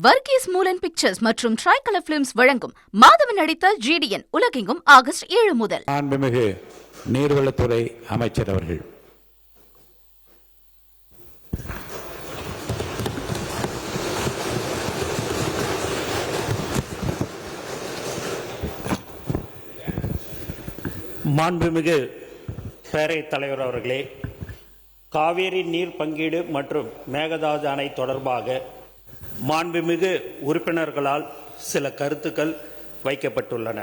Varghese மூலன் pictures மற்றும் tricolour films வழங்கும் மாதவன் நடித்த ஜிடிஎன் உலகெங்கும் ஆகஸ்ட் 7 முதல். மாண்புமிகு நீர்வளத்துறை அமைச்சர் அவர்கள். மாண்புமிகு பேரவைத் தலைவர் அவர்களே, காவேரி நீர் பங்கீடு மற்றும் மேகதாது அணை தொடர்பாக மாண்புமிகு உறுப்பினர்களால் சில கருத்துக்கள் வைக்கப்பட்டுள்ளன.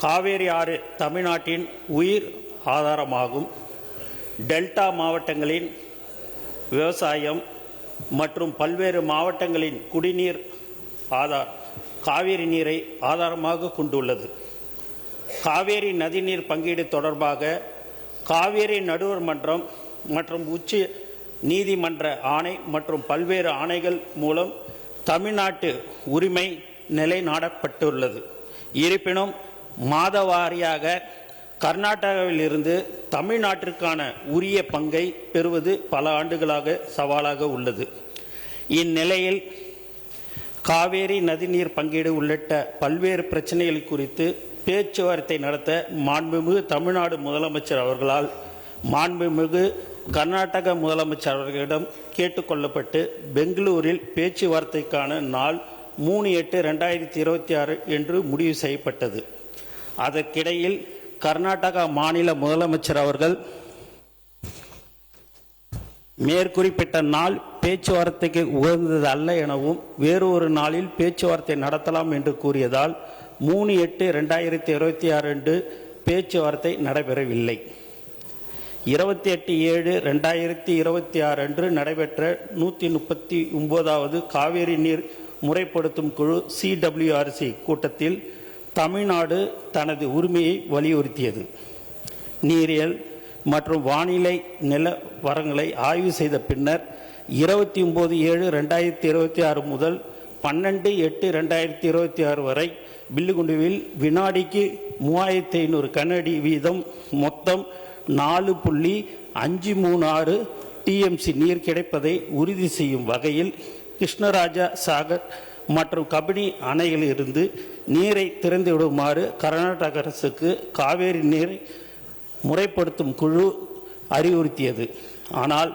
காவேரி ஆறு தமிழ்நாட்டின் உயிர் ஆதாரமாகும். டெல்டா மாவட்டங்களின் விவசாயம் மற்றும் பல்வேறு மாவட்டங்களின் குடிநீர் காவேரி நீரை ஆதாரமாக கொண்டுள்ளது. காவேரி நதிநீர் பங்கீடு தொடர்பாக காவேரி நடுவர் மன்றம் மற்றும் உச்ச நீதிமன்ற ஆணை மற்றும் பல்வேறு ஆணைகள் மூலம் தமிழ்நாட்டு உரிமை நிலைநாட்டப்பட்டுள்ளது. இருப்பினும் மாதவாரியாக கர்நாடகாவில் இருந்து தமிழ்நாட்டிற்கான உரிய பங்கை பெறுவது பல ஆண்டுகளாக சவாலாக உள்ளது. இந்நிலையில் காவேரி நதிநீர் பங்கீடு உள்ளிட்ட பல்வேறு பிரச்சனைகள் குறித்து பேச்சுவார்த்தை நடத்த மாண்புமிகு தமிழ்நாடு முதலமைச்சர் அவர்களால் மாண்புமிகு கர்நாடக முதலமைச்சர் அவர்களிடம் கேட்டுக்கொள்ளப்பட்டு பெங்களூரில் பேச்சுவார்த்தைக்கான நாள் 3/8/2026 என்று முடிவு செய்யப்பட்டது. அதற்கிடையில் கர்நாடகா மாநில முதலமைச்சர் அவர்கள் மேற்குறிப்பிட்ட நாள் பேச்சுவார்த்தைக்கு உகந்தது அல்ல எனவும் வேறொரு நாளில் பேச்சுவார்த்தை நடத்தலாம் என்று கூறியதால் 3/8/2026 அன்று பேச்சுவார்த்தை நடைபெறவில்லை. 28/7/2026 அன்று நடைபெற்ற 139வது காவேரி நீர் முறைப்படுத்தும் குழு CWRC கூட்டத்தில் தமிழ்நாடு தனது உரிமையை வலியுறுத்தியது. நீரியல் மற்றும் வானிலை நிலவரங்களை ஆய்வு செய்த பின்னர் 29/7/2026 முதல் 12/8/2026 வரை பில்லுகுண்டுவில் வினாடிக்கு 3500 கனஅடி வீதம் மொத்தம் 4.536 TMC நீர் கிடைப்பதை உறுதி செய்யும் வகையில் கிருஷ்ணராஜா சாகர் மற்றும் கபினி அணைகளிலிருந்து நீரை திறந்துவிடுமாறு கர்நாடக அரசுக்கு காவேரி நீரை முறைப்படுத்தும் குழு அறிவுறுத்தியது. ஆனால்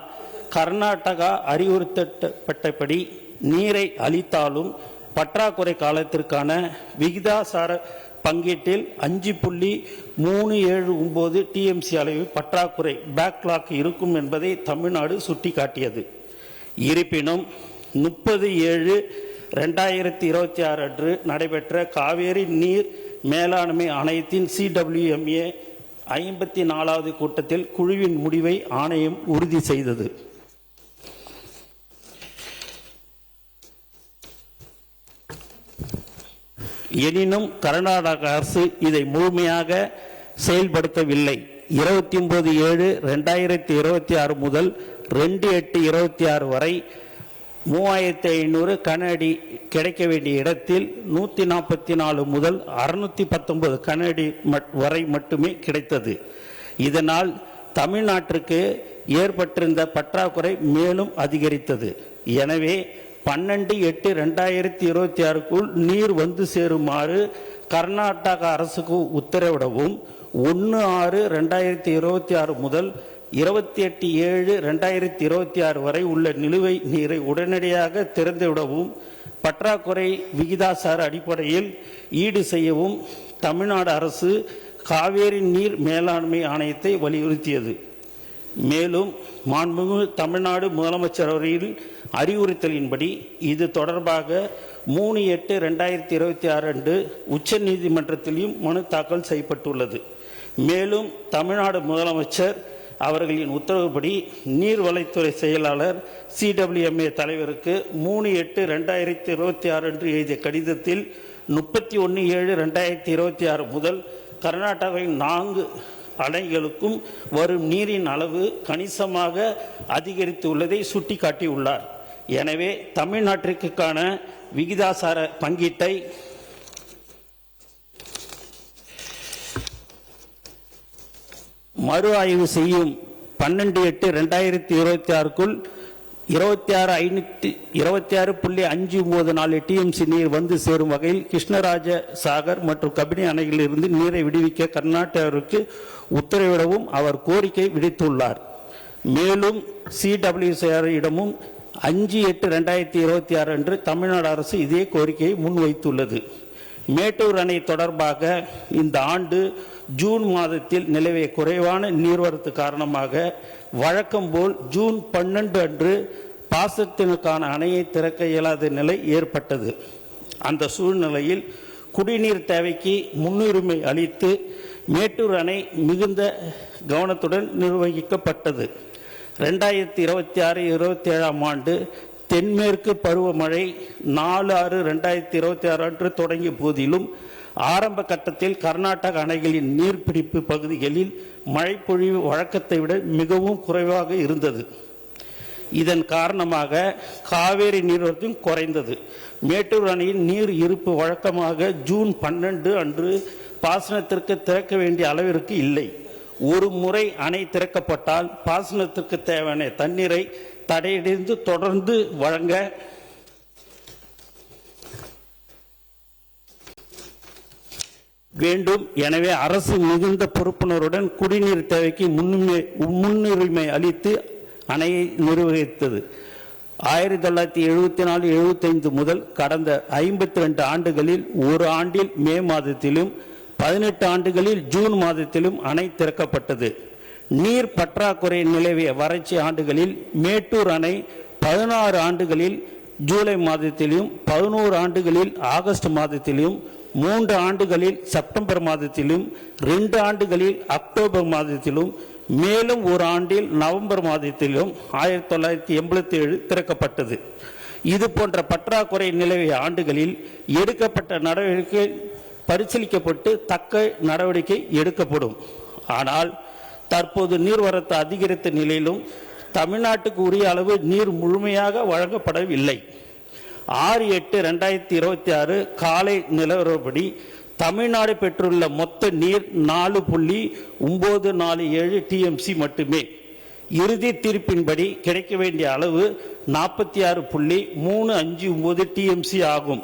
கர்நாடகா அறிவுறுத்தப்பட்டபடி நீரை அளித்தாலும் பற்றாக்குறை காலத்திற்கான விகிதாசார பங்கீட்டில் 5.379 TMC அளவு பற்றாக்குறை பேக்லாக் இருக்கும் என்பதை தமிழ்நாடு சுட்டிக்காட்டியது. இருப்பினும் 30/7/2026 அன்று நடைபெற்ற காவேரி நீர் மேலாண்மை ஆணையத்தின் CWMA 54வது கூட்டத்தில் குழுவின் முடிவை ஆணையம் உறுதி செய்தது. எனினும் கர்நாடக அரசு இதை முழுமையாக செயல்படுத்தவில்லை. 29/7/2026 முதல் 2/8/26 வரை 3500 கனஅடி கிடைக்க வேண்டிய இடத்தில் 144 முதல் 619 கனஅடி வரை மட்டுமே கிடைத்தது. இதனால் தமிழ்நாட்டிற்கு ஏற்பட்டிருந்த பற்றாக்குறை மேலும் அதிகரித்தது. எனவே 12/8/2026 நீர் வந்து சேருமாறு கர்நாடக அரசுக்கு உத்தரவிடவும் 1/6/2026 முதல் 28/7/2026 வரை உள்ள நிலுவை நீரை உடனடியாக திறந்துவிடவும் பற்றாக்குறை விகிதாசார அடிப்படையில் ஈடு செய்யவும் தமிழ்நாடு அரசு காவேரி நீர் மேலாண்மை ஆணையத்தை வலியுறுத்தியது. மேலும் மாண்புமிகு தமிழ்நாடு முதலமைச்சர் அவர்களின் அறிவுறுத்தலின்படி இது தொடர்பாக 3/8/2026 அன்று உச்ச நீதிமன்றத்திலும் மனு தாக்கல் செய்யப்பட்டுள்ளது. மேலும் தமிழ்நாடு முதலமைச்சர் அவர்களின் உத்தரவுப்படி நீர்வளத்துறை செயலாளர் CWMA தலைவருக்கு 3/8/2026 அன்று எழுதிய கடிதத்தில் 31/7/2026 முதல் கர்நாடகாவின் 4 அணைகளுக்கும் வரும் நீரின் அளவு கணிசமாக அதிகரித்துள்ளதை சுட்டிக்காட்டியுள்ளார். எனவே தமிழ்நாட்டிற்கான விகிதாசார பங்கீட்டை மறு ஆய்வு செய்யும் 12/8/2026 26.54 டிஎம்சி நீர் வந்து சேரும் வகையில் கிருஷ்ணராஜ சாகர் மற்றும் கபினி அணைகளிலிருந்து நீரை விடுவிக்க கர்நாடகாவிற்கு உத்தரவிடவும் அவர் கோரிக்கை விடுத்துள்ளார். மேலும் CWCR இடமும் 5/8/2026 அன்று தமிழ்நாடு அரசு இதே கோரிக்கையை முன்வைத்துள்ளது. மேட்டூர் அணை தொடர்பாக இந்த ஆண்டு ஜூன் மாதத்தில் நிலவிய குறைவான நீர்வரத்து காரணமாக வழக்கம் போல் ஜூன் 12 அன்று பாசனத்திற்கான அணையை திறக்க இயலாத நிலை ஏற்பட்டது. அந்த சூழ்நிலையில் குடிநீர் தேவைக்கு முன்னுரிமை அளித்து மேட்டூர் அணை மிகுந்த கவனத்துடன் நிர்வகிக்கப்பட்டது. 2026-27 ஆண்டு தென்மேற்கு பருவமழை 4/6/2026 அன்று தொடங்கிய போதிலும் ஆரம்ப கட்டத்தில் கர்நாடக அணைகளின் நீர்பிடிப்பு பகுதிகளில் மழைப்பொழிவு வழக்கத்தை விட மிகவும் குறைவாக இருந்தது. இதன் காரணமாக காவேரி நீர்வரத்தும் குறைந்தது. மேட்டூர் அணையின் நீர் இருப்பு வழக்கமாக ஜூன் 12 அன்று பாசனத்திற்கு திறக்க வேண்டிய அளவிற்கு இல்லை. ஒரு முறை அணை திறக்கப்பட்டால் பாசனத்திற்கு தேவையான தண்ணீரை தடையடைந்து தொடர்ந்து வழங்க வேண்டும். எனவே அரசு மிகுந்த பொறுப்புணர்வுடன் குடிநீர் தேவைக்கு முன்னுரிமை அளித்து அணையை நிர்வகித்தது. 1974-75 முதல் கடந்த 52 ஆண்டுகளில் ஒரு ஆண்டில் மே மாதத்திலும் 18 ஆண்டுகளில் ஜூன் மாதத்திலும் அணை திறக்கப்பட்டது. நீர் பற்றாக்குறை நிலவிய வறட்சி ஆண்டுகளில் மேட்டூர் அணை 16 ஆண்டுகளில் ஜூலை மாதத்திலும் 11 ஆண்டுகளில் ஆகஸ்ட் மாதத்திலும் 3 ஆண்டுகளில் செப்டம்பர் மாதத்திலும் 2 ஆண்டுகளில் அக்டோபர் மாதத்திலும் மேலும் ஒரு ஆண்டில் நவம்பர் மாதத்திலும் 1987 திறக்கப்பட்டது. இது போன்ற பற்றாக்குறை நிலவிய ஆண்டுகளில் எடுக்கப்பட்ட நடவடிக்கை பரிசீலிக்கப்பட்டு தக்க நடவடிக்கை எடுக்கப்படும். ஆனால் தற்போது நீர்வரத்து அதிகரித்த நிலையிலும் தமிழ்நாட்டுக்கு உரிய அளவு நீர் முழுமையாக வழங்கப்படவில்லை. 6/8/2026 காலை நிலவரப்படி தமிழ்நாடு பெற்றுள்ள மொத்த நீர் 4.947 டிஎம்சி மட்டுமே. இறுதி தீர்ப்பின்படி கிடைக்க வேண்டிய அளவு 46.359 டிஎம்சி ஆகும்.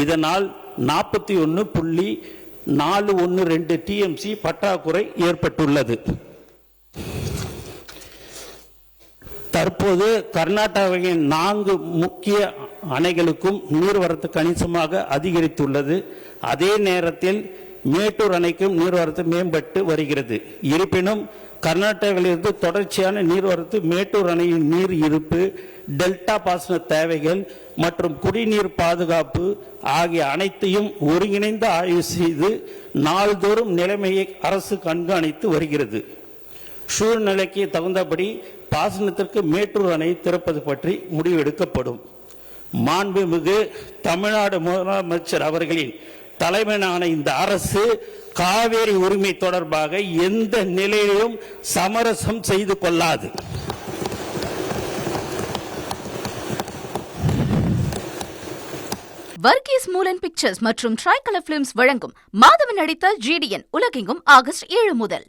இதனால் 41.412 டிஎம்சி பற்றாக்குறை ஏற்பட்டுள்ளது. தற்போது கர்நாடகாவின் 4 முக்கிய அணைகளுக்கும் நீர்வரத்து கணிசமாக அதிகரித்துள்ளது. அதே நேரத்தில் மேட்டூர் அணைக்கும் நீர்வரத்து மேம்பட்டு வருகிறது. இருப்பினும் கர்நாடகாவிலிருந்து தொடர்ச்சியான நீர்வரத்து மேட்டூர் அணையின் நீர் இருப்பு, டெல்டா பாசன தேவைகள் மற்றும் குடிநீர் பாதுகாப்பு ஆகிய அனைத்தையும் ஒருங்கிணைந்து ஆய்வு செய்து நாள்தோறும் நிலைமையை அரசு கண்காணித்து வருகிறது. சூழ்நிலைக்கு தகுந்தபடி பாசனத்திற்கு மேட்டூர் அணை திறப்பது பற்றி முடிவெடுக்கப்படும். மாண்புமிகு தமிழ்நாடு முதலமைச்சர் அவர்களின் தலைமையிலான இந்த அரசு காவேரி உரிமை தொடர்பாக எந்த நிலையிலும் சமரசம் செய்து கொள்ளாது. வர்கீஸ் மூலன் பிக்சர்ஸ் மற்றும் ட்ரைகலர் பிலிம்ஸ் வழங்கும் மாதவன் நடித்த GDN உலகெங்கும் ஆகஸ்ட் 7 முதல்.